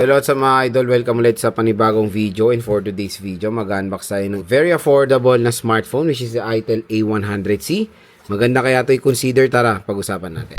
Hello sa mga idol, welcome ulit sa panibagong video. And for today's video, mag-unbox tayo ng very affordable na smartphone which is the Itel A100C. Maganda kaya ito i-consider, tara pag-usapan natin.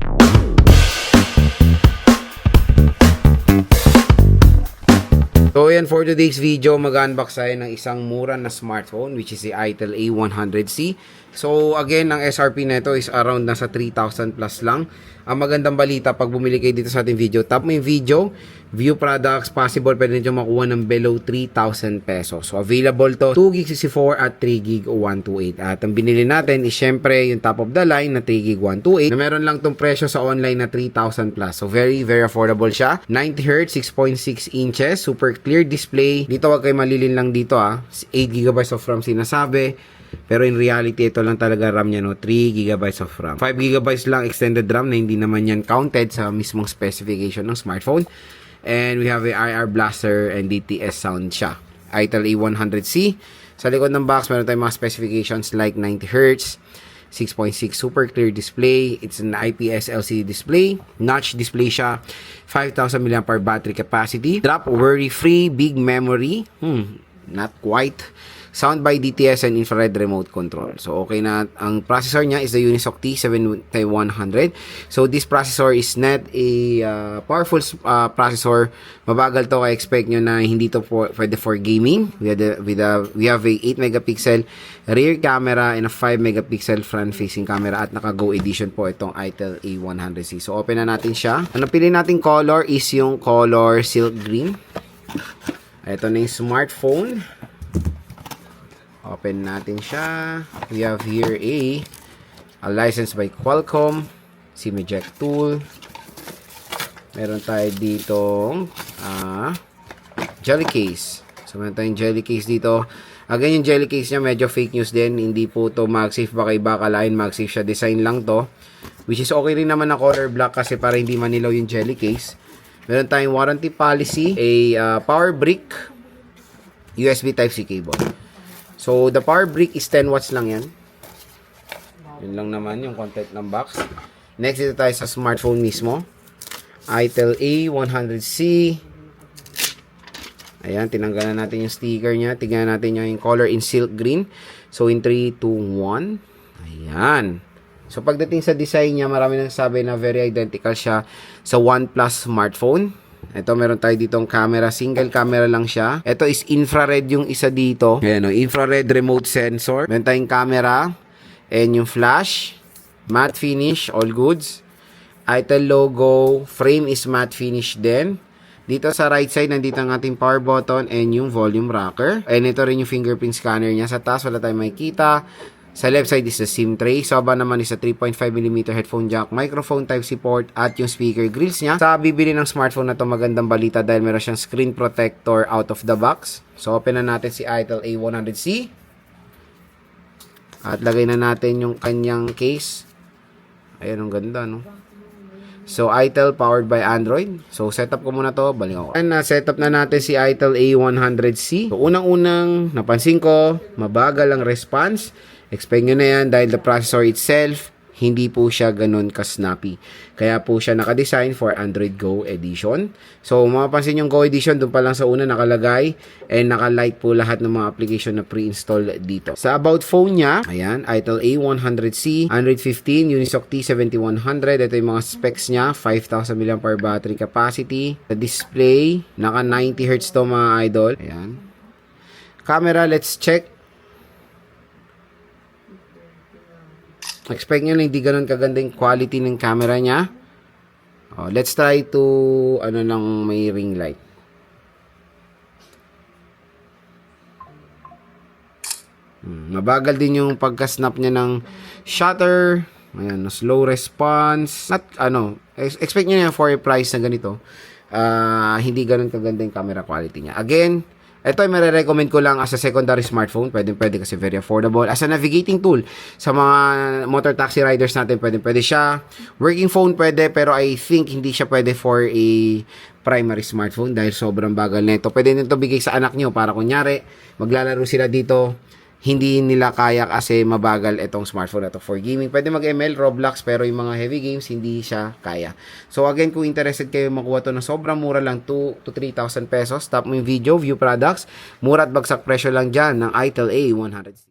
So yan, for today's video, mag-unbox tayo ng isang mura na smartphone which is the Itel A100C. So again, ang SRP nito is around nasa 3,000 plus lang. Ang magandang balita, pag bumili kayo dito sa ating video, tap mo yung video, view products, possible pwede nyo makuha ng below 3,000 pesos. So available to 2GB64 at 3GB 128. At ang binili natin is syempre yung top of the line na 3GB 128 na meron lang tong presyo sa online na 3,000 plus. So very affordable siya. 90Hz, 6.6 inches, super clear display. Dito wag kayo malilin lang dito 8GB of RAM sinasabi. Pero in reality, ito lang talaga RAM niya, no? 3GB of RAM. 5GB lang extended RAM na hindi naman yan counted sa mismong specification ng smartphone. And we have a IR blaster and DTS sound siya. Itel A100C. Sa likod ng box, meron tayong mga specifications like 90Hz, 6.6 super clear display. It's an IPS LCD display. Notch display siya. 5,000 mAh battery capacity. Drop worry-free, big memory. Not quite. Sound by DTS and infrared remote control. So, okay na. Ang processor niya is the Unisoc T7100. So, this processor is not a powerful processor. Mabagal to. I expect nyo na hindi to pwede for gaming. We have a 8 megapixel rear camera and a 5 megapixel front-facing camera at naka-Go edition po itong Itel A100C. So, open na natin siya. Ang napili nating color is yung color silk green. Ito na yung smartphone. Open natin siya. We have here a license by Qualcomm, SIM eject tool. Meron tayo ditong jelly case. So meron tayong jelly case dito. Again, yung jelly case niya medyo fake news din. Hindi po to MagSafe, baka iba kalain MagSafe siya. Design lang to. Which is okay rin naman na color black kasi para hindi manilaw yung jelly case. Meron tayong warranty policy, a power brick, USB Type-C cable. So, the power brick is 10 watts lang yan. Yun lang naman yung content ng box. Next, dito tayo sa smartphone mismo. Itel A100C. Ayan, tinanggalan natin yung sticker niya. Tignan natin yung color in silk green. So, in 3, 2, 1. Ayan. So, pagdating sa design niya, marami nang sabi na very identical siya sa OnePlus smartphone. Ito, meron tayo ditong camera. Single camera lang siya. Ito is infrared yung isa dito. Ayan, infrared remote sensor. Meron tayong camera. And yung flash. Matte finish. All goods. Itel logo. Frame is matte finish din. Dito sa right side, nandito ang ating power button and yung volume rocker. And ito rin yung fingerprint scanner niya. Sa taas, wala tayong makikita. Sa left side is the SIM tray. Sa baba naman is a 3.5mm headphone jack, microphone Type-C port, at yung speaker grills niya. Sa bibili ng smartphone na to, magandang balita dahil meron siyang screen protector out of the box. So, open na natin si Itel A100C. At lagay na natin yung kanyang case. Ayan, ang ganda, no? So, Itel powered by Android. So, setup ko muna to. Balik ako. And setup na natin si Itel A100C. So, unang-unang napansin ko, mabagal ang response. Expect nyo na yan dahil the processor itself, hindi po siya ganun ka-snappy. Kaya po siya naka-design for Android Go Edition. So, mapapansin yung Go Edition, doon pa lang sa una nakalagay and naka-light po lahat ng mga application na pre-install dito. Sa about phone niya, ayan, Itel A100C, Android 15, Unisoc T7100. Ito yung mga specs niya, 5,000 mAh battery capacity. Sa display, naka 90Hz to mga idol. Ayan. Camera, let's check. Expect nyo na hindi ganun kaganda yung quality ng camera niya. Let's try to may ring light. Mabagal din yung pagka-snap niya ng shutter. Ayan, slow response. Expect nyo na for a price na ganito. Hindi ganun kaganda yung camera quality niya. Again, ito ay marirecommend ko lang as a secondary smartphone. Pwede kasi very affordable. As a navigating tool sa mga motor taxi riders natin, pwede siya. Working phone pwede, pero I think hindi siya pwede for a primary smartphone dahil sobrang bagal nito. Pwede nito bigay sa anak nyo para kunyari, maglalaro sila dito. hindi nila kaya kasi mabagal itong smartphone na to. For gaming, pwede mag-ML, Roblox, pero yung mga heavy games, hindi siya kaya. So again, kung interested kayo makuha to na sobrang mura lang, 2 to 3,000 pesos, stop mo yung video, view products, mura at bagsak presyo lang dyan ng ITEL A100C.